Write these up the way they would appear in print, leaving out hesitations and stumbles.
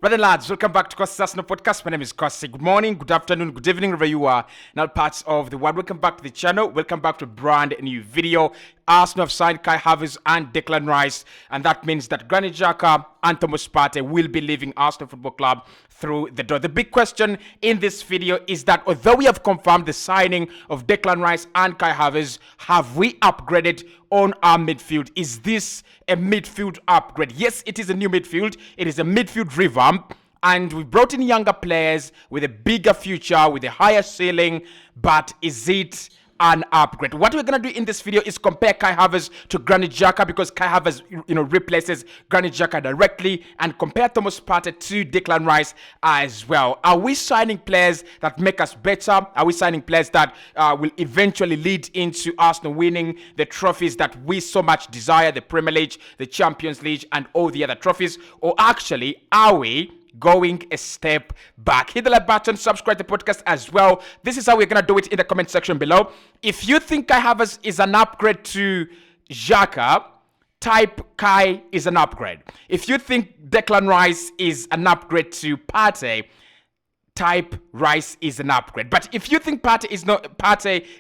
Brother lads, welcome back to Cossy podcast. My name is Cossy. Good morning, good afternoon, good evening, wherever you are in all parts of the world. Welcome back to the channel. Welcome back to a brand new video. Arsenal have signed Kai Havertz and Declan Rice, and that means that Granit Xhaka and Thomas Partey will be leaving Arsenal Football Club through the door. The big question in this video is that although we have confirmed the signing of Declan Rice and Kai Havertz, have we upgraded on our midfield? Is this a midfield upgrade? Yes, it is a new midfield. It is a midfield revamp. And we brought in younger players with a bigger future, with a higher ceiling. But is it an upgrade? What we're going to do in this video is compare Kai Havertz to Granit Xhaka, because Kai Havertz, replaces Granit Xhaka directly, and compare Thomas Partey to Declan Rice as well. Are we signing players that make us better? Are we signing players that will eventually lead into Arsenal winning the trophies that we so much desire, the Premier League, the Champions League, and all the other trophies? Or actually, are we going a step back? Hit the like button, subscribe to the podcast as well. This is how we're gonna do it in the comment section below. If you think Kai Havertz is an upgrade to Xhaka, type Kai is an upgrade. If you think Declan Rice is an upgrade to Partey, type Rice is an upgrade. But if you think Partey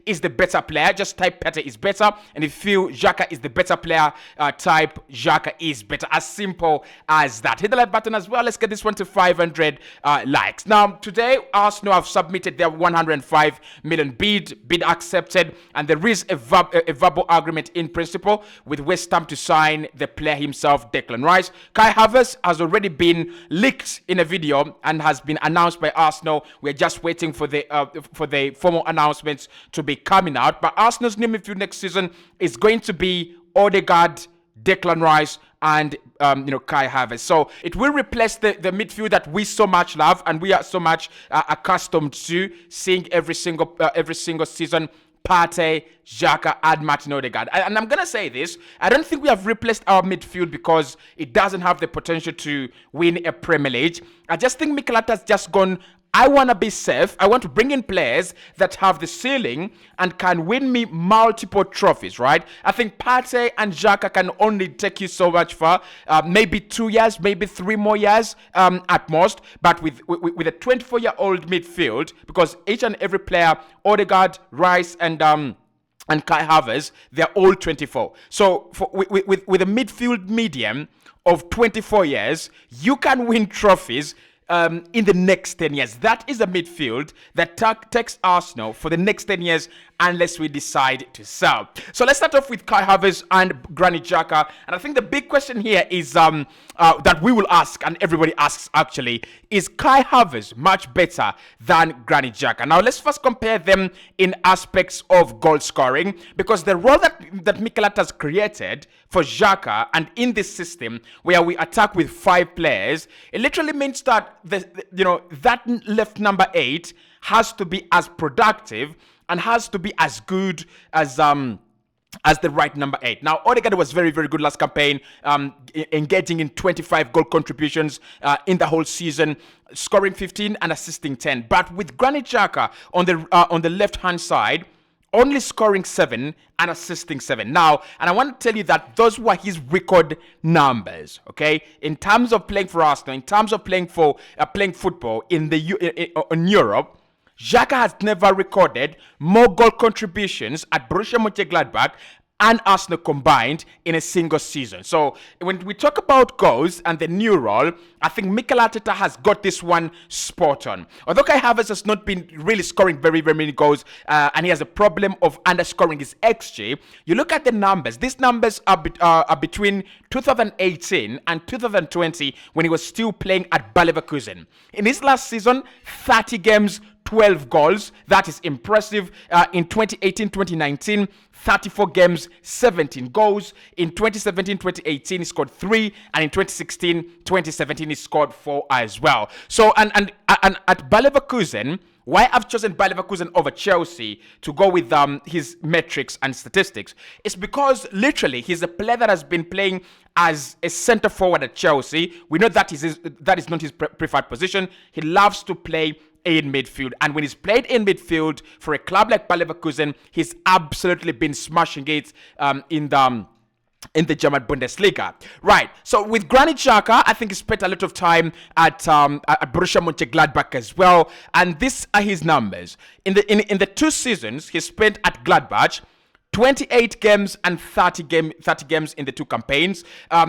is the better player, just type Partey is better. And if you feel Xhaka is the better player, type Xhaka is better. As simple as that. Hit the like button as well. Let's get this one to 500 likes. Now, today, Arsenal have submitted their 105 million bid accepted, and there is a verbal agreement in principle with West Ham to sign the player himself, Declan Rice. Kai Havertz has already been leaked in a video and has been announced by Arsenal. We're just waiting for the formal announcements to be coming out. But Arsenal's new midfield next season is going to be Odegaard, Declan Rice, and Kai Havertz. So it will replace the midfield that we so much love and we are so much accustomed to seeing every single season. Partey, Xhaka, and Martin Odegaard. And I'm going to say this, I don't think we have replaced our midfield because it doesn't have the potential to win a Premier League. I just think Mikel Arteta's just gone, I want to be safe. I want to bring in players that have the ceiling and can win me multiple trophies, right? I think Partey and Xhaka can only take you so much far. Maybe 2 years, maybe 3 more years at most. But with a 24-year-old midfield, because each and every player, Odegaard, Rice, and Kai Havertz, they're all 24. So with a midfield medium of 24 years, you can win trophies in the next 10 years. That is a midfield that takes Arsenal for the next 10 years unless we decide to sell. So let's start off with Kai Havertz and Granit Xhaka. And I think the big question here is that we will ask, and everybody asks actually, is Kai Havertz much better than Granit Xhaka? Now let's first compare them in aspects of goal scoring, because the role that Mikel Arteta has created for Xhaka and in this system where we attack with 5 players, it literally means that that left number 8 has to be as productive and has to be as good as the right number 8. Now, Odegaard was very, very good last campaign, engaging in 25 goal contributions in the whole season, scoring 15 and assisting 10. But with Granit Xhaka on the left-hand side, only scoring 7 and assisting 7. Now, and I want to tell you that those were his record numbers, okay? In terms of playing for Arsenal, in terms of playing football in Europe, Xhaka has never recorded more goal contributions at Borussia Mönchengladbach and Arsenal combined in a single season. So when we talk about goals and the new role, I think Mikel Arteta has got this one spot on. Although Kai Havertz has not been really scoring very, very many goals, and he has a problem of underscoring his XG, you look at the numbers. These numbers are between 2018 and 2020 when he was still playing at Bayer Leverkusen. In his last season, 30 games, 12 goals. That is impressive. In 2018-2019, 34 games, 17 goals. In 2017-2018, he scored 3. And in 2016-2017, he scored 4 as well. So, and at Bayer Leverkusen, why I've chosen Bayer Leverkusen over Chelsea to go with his metrics and statistics is because literally he's a player that has been playing as a center forward at Chelsea. We know that is not his preferred position. He loves to play in midfield, and when he's played in midfield for a club like Bayer Leverkusen, he's absolutely been smashing it in the in the German Bundesliga. Right. So with Granit Xhaka, I think he spent a lot of time at Borussia Mönchengladbach as well. And these are his numbers. In the 2 seasons he spent at Gladbach, 28 games and 30 games in the 2 campaigns.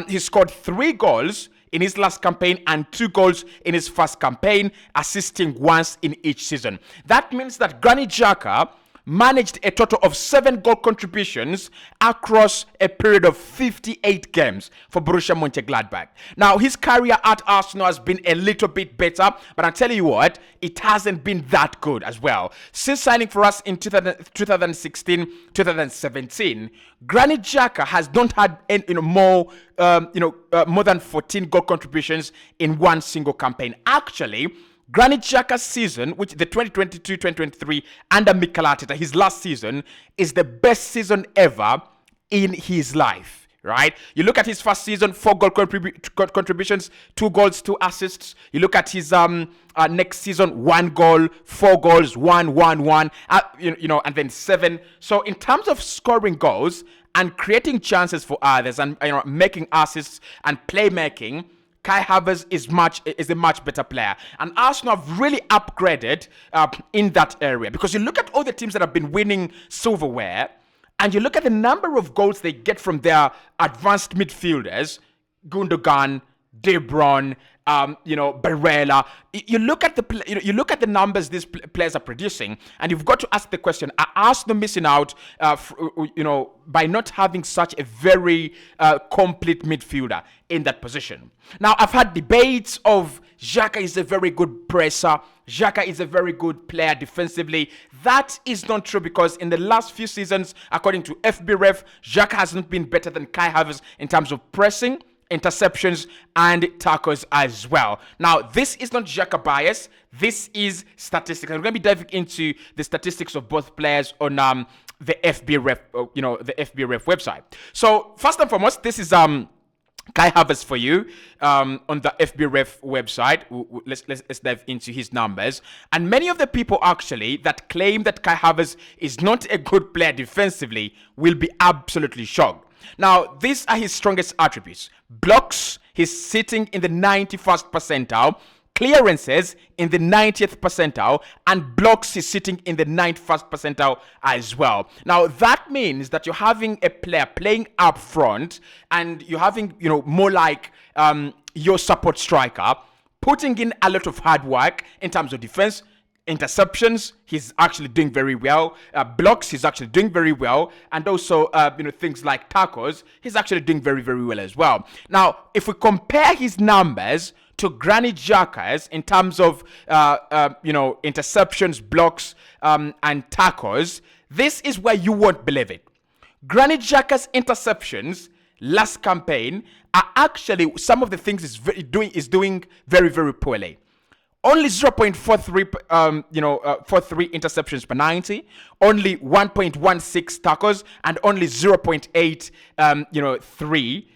He scored 3 goals in his last campaign and 2 goals in his first campaign, assisting once in each season. That means that Granit Xhaka managed a total of 7 goal contributions across a period of 58 games for Borussia Mönchengladbach. Now, his career at Arsenal has been a little bit better, but I'll tell you what, it hasn't been that good as well. Since signing for us in 2016-2017, Granit Xhaka has not had more than 14 goal contributions in one single campaign. Actually, Granit Xhaka's season, which the 2022-2023 under Mikel Arteta, his last season, is the best season ever in his life, right? You look at his first season, 4 goal contributions, 2 goals, 2 assists. You look at his next season, 1 goal, 4 goals, 1, and then 7. So in terms of scoring goals and creating chances for others and making assists and playmaking, Kai Havertz is a much better player, and Arsenal have really upgraded in that area, because you look at all the teams that have been winning silverware, and you look at the number of goals they get from their advanced midfielders, Gundogan, De Bruyne, Barella. You look at the numbers these players are producing, and you've got to ask the question: are Arsenal missing out, by not having such a very complete midfielder in that position? Now, I've had debates of Xhaka is a very good presser. Xhaka is a very good player defensively. That is not true, because in the last few seasons, according to FBref, Xhaka hasn't been better than Kai Havertz in terms of pressing, interceptions, and tackles as well. Now, this is not Xhaka bias. This is statistics. I'm going to be diving into the statistics of both players on the FBref, the FBref website. So first and foremost, this is Kai Havertz for you on the FBref website. Let's dive into his numbers. And many of the people actually that claim that Kai Havertz is not a good player defensively will be absolutely shocked. Now, these are his strongest attributes. Blocks, he's sitting in the 91st percentile. Clearances in the 90th percentile, and blocks is sitting in the 91st percentile as well. Now, that means that you're having a player playing up front, and you're having, more like your support striker, putting in a lot of hard work in terms of defense. Interceptions, he's actually doing very well. Blocks, he's actually doing very well. And also, things like tackles, he's actually doing very, very well as well. Now, if we compare his numbers to Granit Xhaka's in terms of, interceptions, blocks, and tackles, this is where you won't believe it. Granit Xhaka's interceptions last campaign are actually some of the things he's doing very, very poorly. Only 0.43, 43 interceptions per 90, only 1.16 tackles, and only 0.8, 3,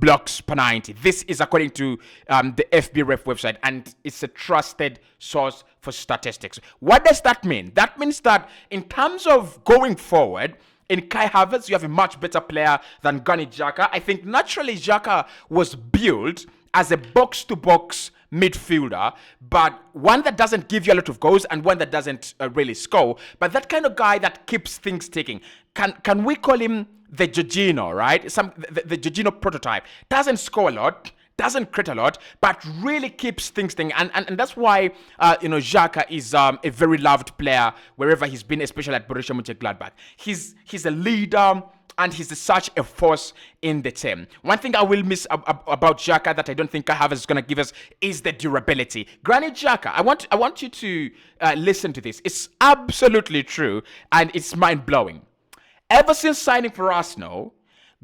blocks per 90. This is according to the FBref website, and it's a trusted source for statistics. What does that mean? That means that in terms of going forward, in Kai Havertz, you have a much better player than Granit Xhaka. I think naturally Xhaka was built as a box-to-box midfielder, but one that doesn't give you a lot of goals and one that doesn't really score, but that kind of guy that keeps things ticking. Can we call him the Jorginho, right? The Jorginho prototype. Doesn't score a lot, doesn't create a lot, but really keeps things ticking, and that's why Xhaka is a very loved player wherever he's been, especially at Borussia Mönchengladbach. He's a leader, and he's such a force in the team. One thing I will miss about Xhaka that I don't think Kai Havertz is going to give us is the durability. Granit Xhaka, I want you to listen to this. It's absolutely true, and it's mind-blowing. Ever since signing for Arsenal,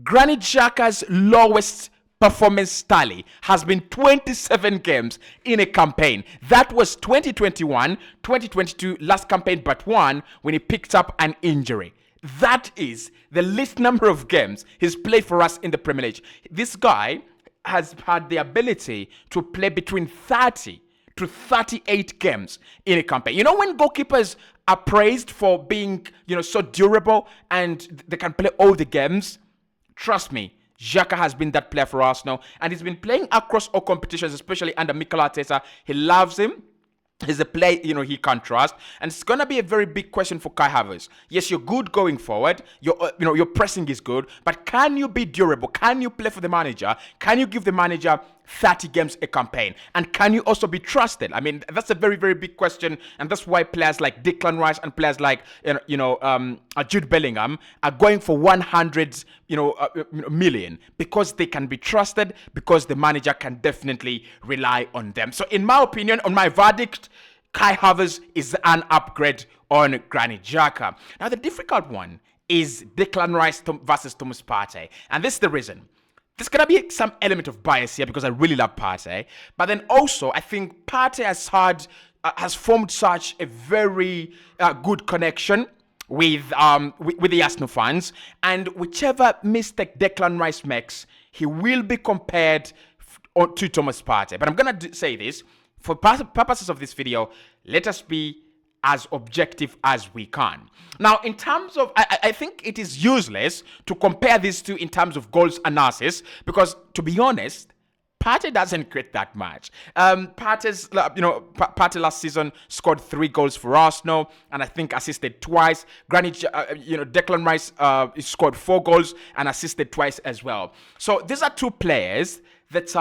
Granit Xhaka's lowest performance tally has been 27 games in a campaign. That was 2021, 2022, last campaign but one, when he picked up an injury. That is the least number of games he's played for us in the Premier League. This guy has had the ability to play between 30 to 38 games in a campaign. You know, when goalkeepers are praised for being, so durable and they can play all the games, trust me, Xhaka has been that player for Arsenal, and he's been playing across all competitions, especially under Mikel Arteta. He loves him. He's a player, he can't trust. And it's going to be a very big question for Kai Havertz. Yes, you're good going forward. Your pressing is good. But can you be durable? Can you play for the manager? Can you give the manager 30 games a campaign? And can you also be trusted? I mean, that's a very, very big question. And that's why players like Declan Rice and players like, Jude Bellingham are going for 100, million, because they can be trusted, because the manager can definitely rely on them. So in my opinion, on my verdict, Kai Havertz is an upgrade on Granit Xhaka. Now, the difficult one is Declan Rice versus Thomas Partey. And this is the reason. There's going to be some element of bias here because I really love Partey. But then also, I think Partey has formed such a very good connection with the Arsenal fans. And whichever mistake Declan Rice makes, he will be compared to Thomas Partey. But I'm going to say this. For purposes of this video, let us be as objective as we can. Now, in terms of, I think it is useless to compare these two in terms of goals and assists, because to be honest, Partey doesn't create that much. Partey last season scored 3 goals for Arsenal, and I think assisted twice. Declan Rice scored 4 goals and assisted twice as well. So these are two players that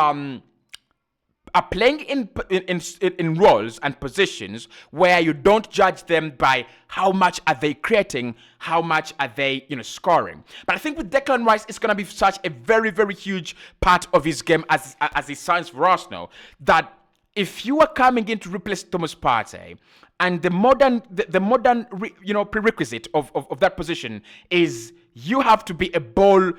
are playing in roles and positions where you don't judge them by how much are they creating, how much are they scoring. But I think with Declan Rice, it's going to be such a very, very huge part of his game as he signs for Arsenal, that if you are coming in to replace Thomas Partey, and the modern prerequisite of that position is you have to be a ball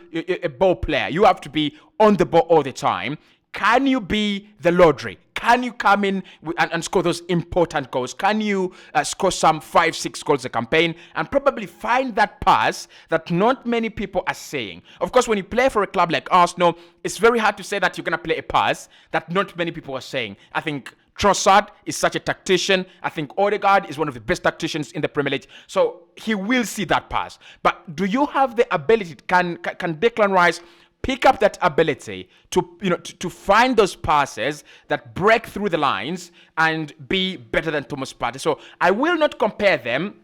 player, you have to be on the ball all the time. Can you be the Lodri? Can you come in and score those important goals? Can you score some 5-6 goals a campaign and probably find that pass that not many people are saying? Of course, when you play for a club like Arsenal, it's very hard to say that you're going to play a pass that not many people are saying. I think Trossard is such a tactician. I think Odegaard is one of the best tacticians in the Premier League. So he will see that pass. But do you have the ability? Can Declan Rice pick up that ability to find those passes that break through the lines and be better than Thomas Partey? So I will not compare them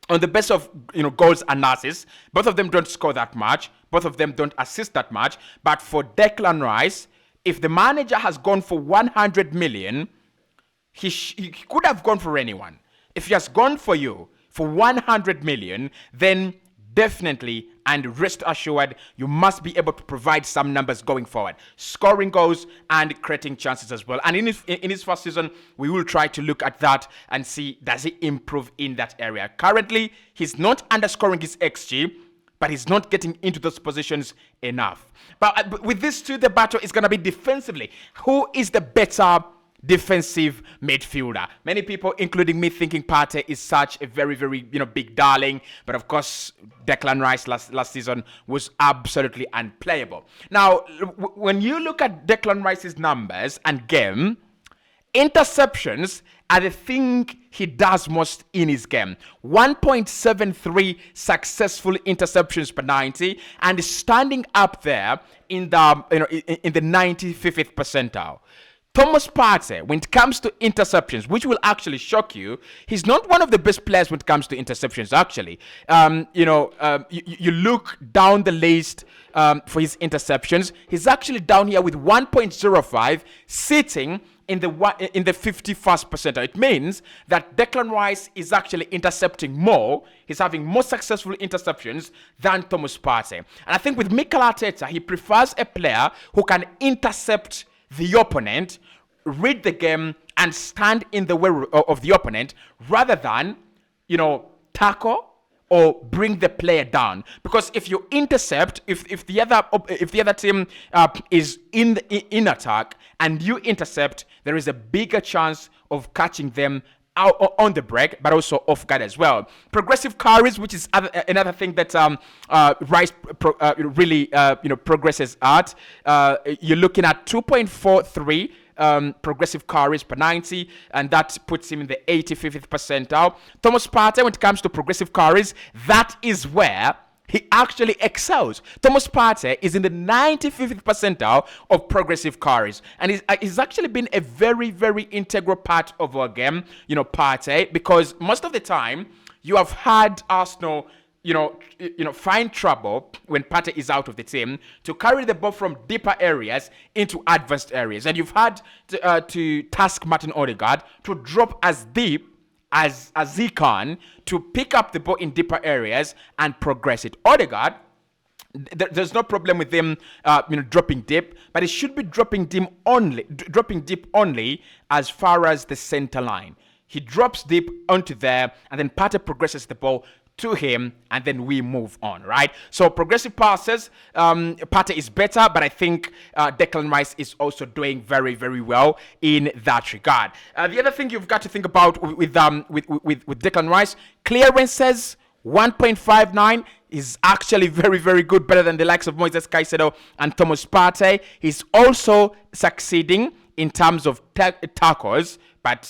on the best of goals and assists. Both of them don't score that much. Both of them don't assist that much. But for Declan Rice, if the manager has gone for 100 million, he could have gone for anyone. If he has gone for you for 100 million, then definitely and rest assured, you must be able to provide some numbers going forward, scoring goals and creating chances as well. And in his first season, we will try to look at that and see, does he improve in that area? Currently, he's not underscoring his XG, but he's not getting into those positions enough. But with this two, the battle is going to be defensively. Who is the better defensive midfielder? Many people, including me, thinking Partey is such a very, very big darling, but of course Declan Rice last season was absolutely unplayable. Now, when you look at Declan Rice's numbers and game, interceptions are the thing he does most in his game. 1.73 successful interceptions per 90, and standing up there in the in the 95th percentile. Thomas Partey, when it comes to interceptions, which will actually shock you, he's not one of the best players when it comes to interceptions, actually. You look down the list for his interceptions, he's actually down here with 1.05, sitting in the 51st percentile. It means that Declan Rice is actually intercepting more. He's having more successful interceptions than Thomas Partey. And I think with Mikel Arteta, he prefers a player who can intercept the opponent, read the game, and stand in the way of the opponent rather than, tackle or bring the player down. Because if you intercept, if the other team is in attack and you intercept, there is a bigger chance of catching them out on the break, but also off guard as well. Progressive carries, which is another thing that Rice really progresses at. You're looking at 2.43 progressive carries per 90, and that puts him in the 85th percentile. Thomas Partey, when it comes to progressive carries, that is where he actually excels. Thomas Partey is in the 95th percentile of progressive carries, and he's actually been a very, very integral part of our game, Partey, because most of the time you have had Arsenal find trouble when Partey is out of the team to carry the ball from deeper areas into advanced areas. And you've had to task Martin Odegaard to drop as deep as he can to pick up the ball in deeper areas and progress it. Odegaard, there's no problem with him, dropping deep, but he should be dropping deep only as far as the center line. He drops deep onto there, and then Partey progresses the ball to him, and then we move on, right? So progressive passes, Partey is better, but I think Declan Rice is also doing very, very well in that regard. The other thing you've got to think about with Declan Rice, clearances 1.59 is actually very, very good, better than the likes of Moises Caicedo and Thomas Partey. He's also succeeding in terms of tackles, but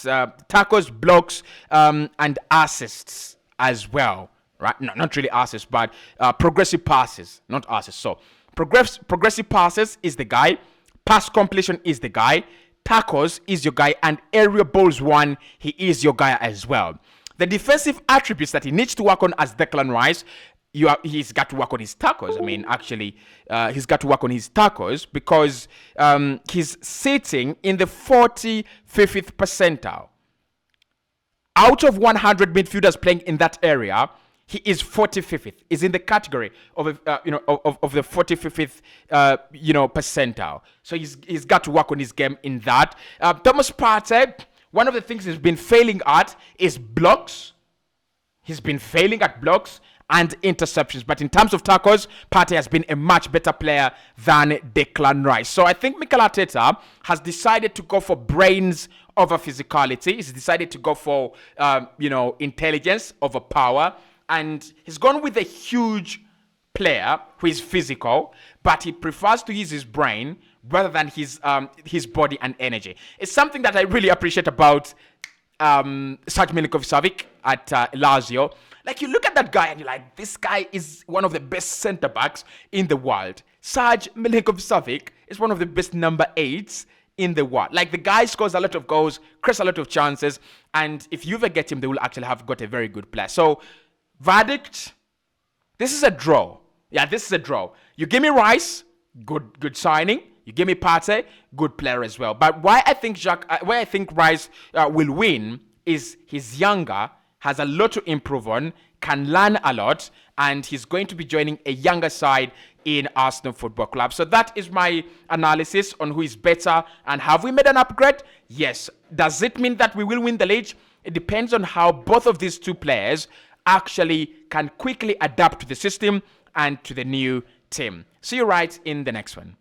tackles, blocks, and assists as well. Right? No, not really assists, but progressive passes, not assists. So progressive passes is the guy. Pass completion is the guy. Tackles is your guy. And aerial balls won, he is your guy as well. The defensive attributes that he needs to work on as Declan Rice, he's got to work on his tackles. I mean, actually, he's got to work on his tackles because he's sitting in the 45th percentile. Out of 100 midfielders playing in that area, he is 45th. Is in the category of of the 45th percentile. So he's got to work on his game in that. Thomas Partey, one of the things he's been failing at is blocks. He's been failing at blocks and interceptions. But in terms of tackles, Partey has been a much better player than Declan Rice. So I think Mikel Arteta has decided to go for brains over physicality. He's decided to go for, intelligence over power. And he's gone with a huge player who is physical, but he prefers to use his brain rather than his body and energy. It's something that I really appreciate about Serge Milinkovic-Savic at Lazio. Like, you look at that guy and you're like, this guy is one of the best centre-backs in the world. Serge Milinkovic-Savic is one of the best number 8s in the world. Like, the guy scores a lot of goals, creates a lot of chances, and if you ever get him, they will actually have got a very good player. So, verdict, this is a draw. Yeah, this is a draw. You give me Rice, good signing. You give me Partey, good player as well. But why I think Rice will win is he's younger, has a lot to improve on, can learn a lot, and he's going to be joining a younger side in Arsenal Football Club. So that is my analysis on who is better. And have we made an upgrade? Yes. Does it mean that we will win the league? It depends on how both of these two players actually can quickly adapt to the system and to the new team. See you right in the next one.